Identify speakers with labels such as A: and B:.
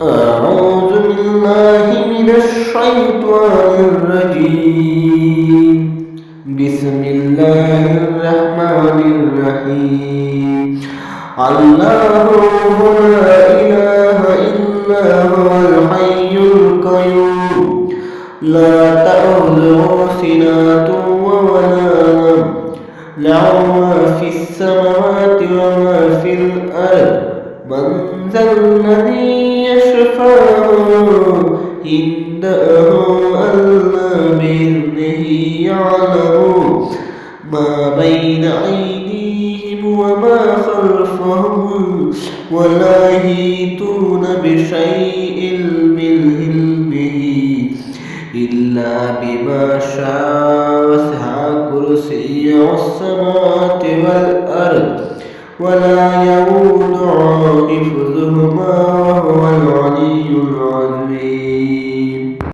A: أعوذ بالله من الشيطان الرجيم. بسم الله الرحمن الرحيم. الله لا إله إلا هو الحي القيوم لا تأخذه سنة ولا نوم له ما في السماوات وما في الأرض من ذا الذي يشفع عنده إلا بإذنه يعلم ما بين أيديهم وما خلفهم ولا يحيطون بشيء من علمه إلا بما شاء وسع كرسيه السماوات والأرض ولا يؤود حفظهما وهو العلي العظيم.